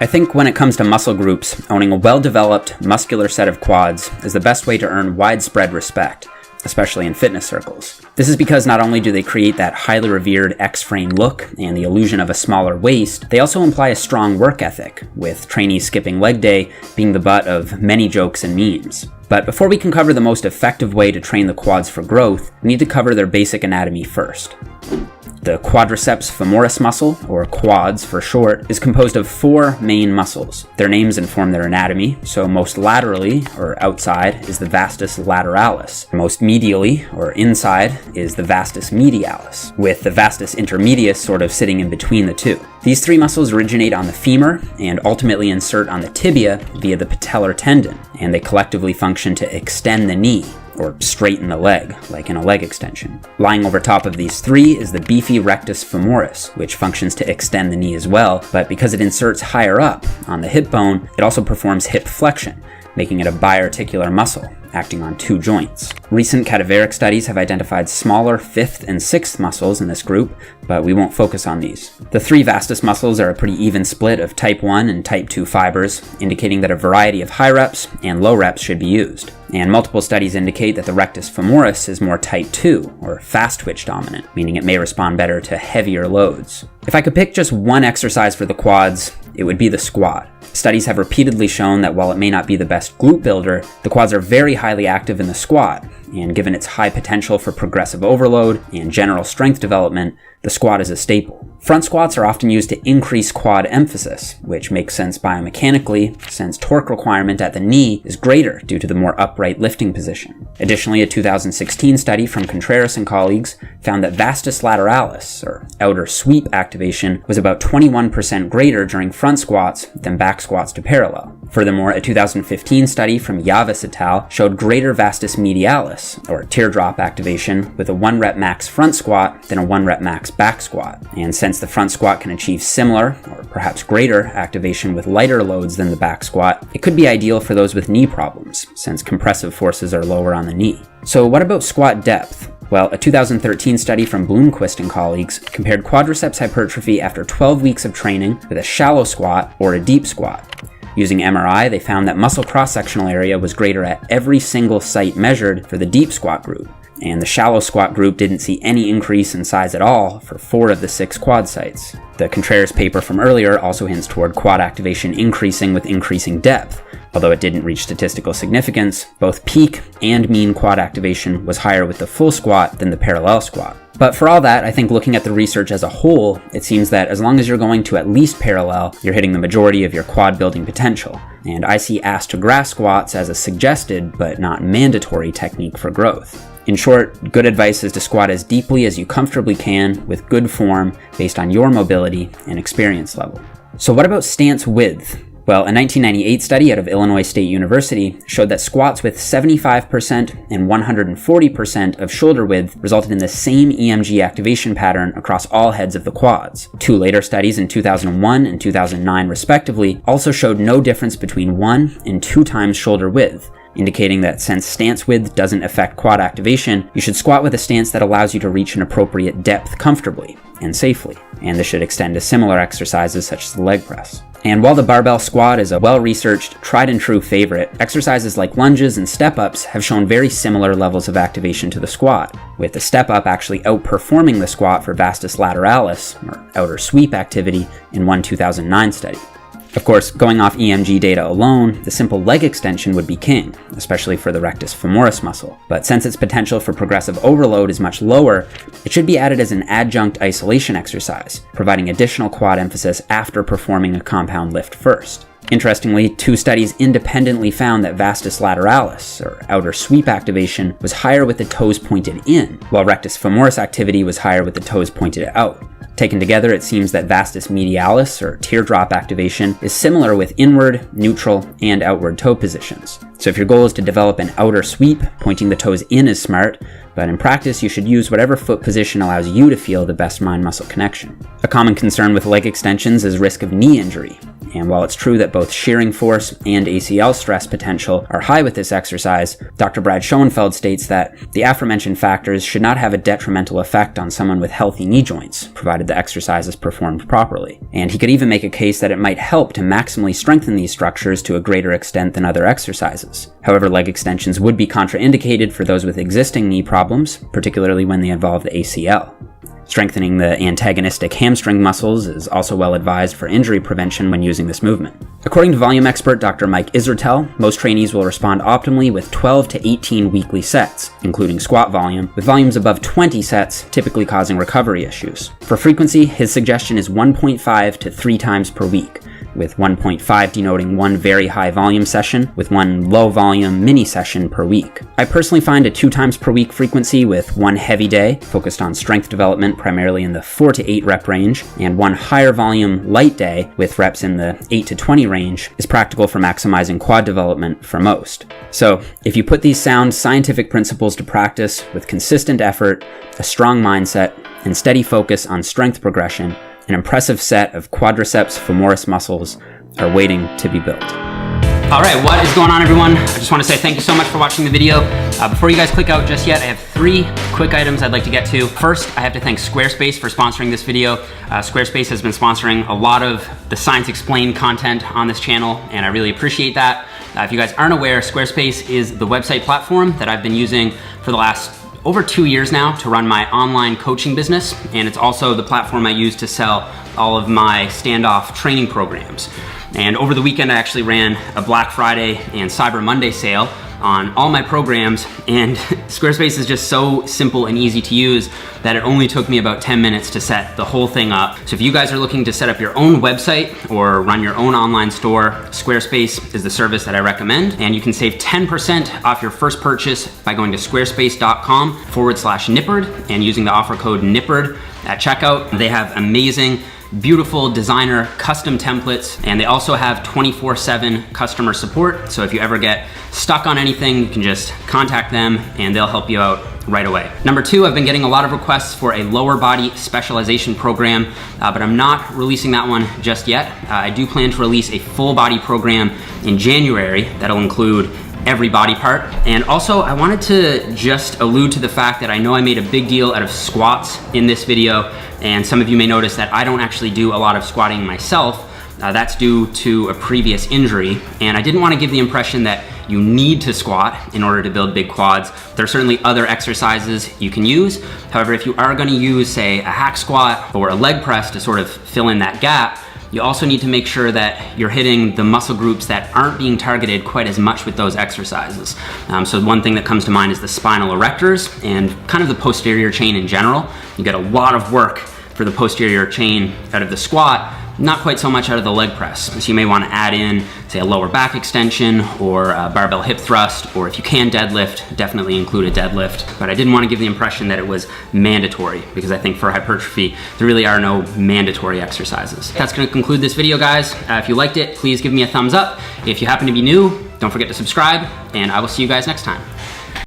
I think when it comes to muscle groups, owning a well-developed, muscular set of quads is the best way to earn widespread respect, especially in fitness circles. This is because not only do they create that highly revered X-frame look and the illusion of a smaller waist, they also imply a strong work ethic, with trainees skipping leg day being the butt of many jokes and memes. But before we can cover the most effective way to train the quads for growth, we need to cover their basic anatomy first. The quadriceps femoris muscle, or quads for short, is composed of 4 main muscles. Their names inform their anatomy, so most laterally, or outside, is the vastus lateralis. Most medially, or inside, is the vastus medialis, with the vastus intermedius sort of sitting in between the two. These 3 muscles originate on the femur and ultimately insert on the tibia via the patellar tendon, and they collectively function to extend the knee, or straighten the leg, like in a leg extension. Lying over top of these 3 is the beefy rectus femoris, which functions to extend the knee as well, but because it inserts higher up on the hip bone, it also performs hip flexion, making it a biarticular muscle, acting on 2 joints. Recent cadaveric studies have identified smaller 5th and 6th muscles in this group, but we won't focus on these. The 3 vastus muscles are a pretty even split of type 1 and type 2 fibers, indicating that a variety of high reps and low reps should be used. And multiple studies indicate that the rectus femoris is more type 2, or fast twitch dominant, meaning it may respond better to heavier loads. If I could pick just one exercise for the quads, it would be the squat. Studies have repeatedly shown that while it may not be the best glute builder, the quads are very highly active in the squat, and given its high potential for progressive overload and general strength development, the squat is a staple. Front squats are often used to increase quad emphasis, which makes sense biomechanically, since torque requirement at the knee is greater due to the more upright lifting position. Additionally, a 2016 study from Contreras and colleagues found that vastus lateralis, or outer sweep activation, was about 21% greater during front squats than back squats to parallel. Furthermore, a 2015 study from Yavis et al. Showed greater vastus medialis, or teardrop activation, with a 1 rep max front squat than a 1 rep max back squat. And since the front squat can achieve similar, or perhaps greater, activation with lighter loads than the back squat, it could be ideal for those with knee problems, since compressive forces are lower on the knee. So what about squat depth? Well, a 2013 study from Bloomquist and colleagues compared quadriceps hypertrophy after 12 weeks of training with a shallow squat or a deep squat. Using MRI, they found that muscle cross-sectional area was greater at every single site measured for the deep squat group, and the shallow squat group didn't see any increase in size at all for 4 of the 6 quad sites. The Contreras paper from earlier also hints toward quad activation increasing with increasing depth. Although it didn't reach statistical significance, both peak and mean quad activation was higher with the full squat than the parallel squat. But for all that, I think looking at the research as a whole, it seems that as long as you're going to at least parallel, you're hitting the majority of your quad building potential. And I see ass to grass squats as a suggested but not mandatory technique for growth. In short, good advice is to squat as deeply as you comfortably can with good form based on your mobility and experience level. So what about stance width? Well, a 1998 study out of Illinois State University showed that squats with 75% and 140% of shoulder width resulted in the same EMG activation pattern across all heads of the quads. 2 later studies in 2001 and 2009 respectively also showed no difference between 1 and 2 times shoulder width, indicating that since stance width doesn't affect quad activation, you should squat with a stance that allows you to reach an appropriate depth comfortably and safely. And this should extend to similar exercises such as the leg press. And while the barbell squat is a well-researched, tried-and-true favorite, exercises like lunges and step-ups have shown very similar levels of activation to the squat, with the step-up actually outperforming the squat for vastus lateralis, or outer sweep activity, in one 2009 study. Of course, going off EMG data alone, the simple leg extension would be king, especially for the rectus femoris muscle. But since its potential for progressive overload is much lower, it should be added as an adjunct isolation exercise, providing additional quad emphasis after performing a compound lift first. Interestingly, 2 studies independently found that vastus lateralis, or outer sweep activation, was higher with the toes pointed in, while rectus femoris activity was higher with the toes pointed out. Taken together, it seems that vastus medialis, or teardrop activation, is similar with inward, neutral, and outward toe positions. So if your goal is to develop an outer sweep, pointing the toes in is smart, but in practice you should use whatever foot position allows you to feel the best mind-muscle connection. A common concern with leg extensions is risk of knee injury, And while it's true that both shearing force and ACL stress potential are high with this exercise, Dr. Brad Schoenfeld states that the aforementioned factors should not have a detrimental effect on someone with healthy knee joints, provided the exercise is performed properly. And he could even make a case that it might help to maximally strengthen these structures to a greater extent than other exercises. However, leg extensions would be contraindicated for those with existing knee problems, particularly when they involve the ACL. Strengthening the antagonistic hamstring muscles is also well advised for injury prevention when using this movement. According to volume expert Dr. Mike Israetel, most trainees will respond optimally with 12 to 18 weekly sets, including squat volume, with volumes above 20 sets typically causing recovery issues. For frequency, his suggestion is 1.5 to 3 times per week, with 1.5 denoting one very high volume session with one low volume mini session per week. I personally find a 2 times per week frequency with one heavy day focused on strength development primarily in the 4 to 8 rep range, and one higher volume light day with reps in the 8 to 20 range is practical for maximizing quad development for most. So if you put these sound scientific principles to practice with consistent effort, a strong mindset, and steady focus on strength progression, an impressive set of quadriceps femoris muscles are waiting to be built. All right, what is going on, everyone? I just want to say thank you so much for watching the video. Before you guys click out just yet, I have 3 quick items I'd like to get to. First, I have to thank Squarespace for sponsoring this video. Squarespace has been sponsoring a lot of the Science Explained content on this channel, and I really appreciate that. If you guys aren't aware, Squarespace is the website platform that I've been using for the last over 2 years now to run my online coaching business, and it's also the platform I use to sell all of my standoff training programs. And over the weekend, I actually ran a Black Friday and Cyber Monday sale on all my programs, and Squarespace is just so simple and easy to use that it only took me about 10 minutes to set the whole thing up. So if you guys are looking to set up your own website or run your own online store, Squarespace is the service that I recommend, and you can save 10% off your first purchase by going to squarespace.com/Nippard and using the offer code Nippard at checkout. They have amazing, beautiful designer custom templates, and they also have 24/7 customer support. So if you ever get stuck on anything, you can just contact them and they'll help you out right away. Number 2, I've been getting a lot of requests for a lower body specialization program, but I'm not releasing that one just yet. I do plan to release a full body program in January that'll include every body part. And also, I wanted to just allude to the fact that I know I made a big deal out of squats in this video, and some of you may notice that I don't actually do a lot of squatting myself. That's due to a previous injury, and I didn't want to give the impression that you need to squat in order to build big quads. There are certainly other exercises you can use. However, if you are going to use, say, a hack squat or a leg press to sort of fill in that gap, you also need to make sure that you're hitting the muscle groups that aren't being targeted quite as much with those exercises. So one thing that comes to mind is the spinal erectors and kind of the posterior chain in general. You get a lot of work for the posterior chain out of the squat, not quite so much out of the leg press. So you may want to add in, say, a lower back extension or a barbell hip thrust, or if you can deadlift, definitely include a deadlift. But I didn't want to give the impression that it was mandatory, because I think for hypertrophy, there really are no mandatory exercises. That's going to conclude this video, guys. If you liked it, please give me a thumbs up. If you happen to be new, don't forget to subscribe, and I will see you guys next time.